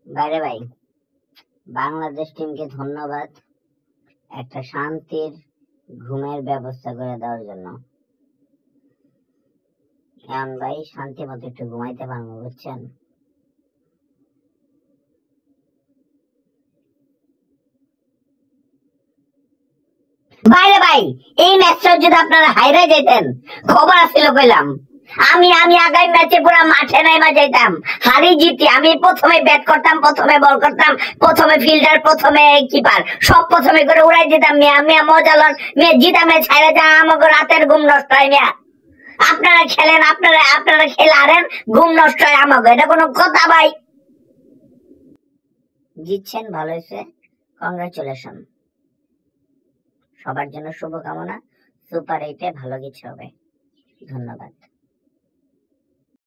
বাইরে ভাই, বাংলাদেশ টিমকে ধন্যবাদ একটা শান্তির ঘুমের ব্যবস্থা করে দেওয়ার জন্য। এখন ভাই শান্তি মতো একটু ঘুমাইতে পারবো, বুঝছেন? বাইরে ভাই, এই ম্যাচটা যদি আপনারা হাইরে যেতেন, খবর আসছিল কইলাম আমি আগামী ম্যাচে পুরো মাঠে নাইমা যাইতাম। হারি জিতি আমি প্রথমে ব্যাট করতাম, প্রথমে বল করতাম, প্রথমে ফিল্ডার, প্রথমে কিপার, সব প্রথমে করে উড়াই দিতাম। মিয়া মজা লন, মিয়া জিতা ম্যাচ হাইরে যা আমাকে রাতের ঘুম নষ্ট হয়। মিয়া আপনারা খেলেন, আপনারা খেলে হারেন, ঘুম নষ্ট হয় আমাকে, এটা কোনো কথা ভাই? জিতছেন, ভালো হয়েছে, কংগ্রাচুলেশন। সবার জন্য শুভকামনা, সুপার 8-এ ভালো কিছু হবে। ধন্যবাদ।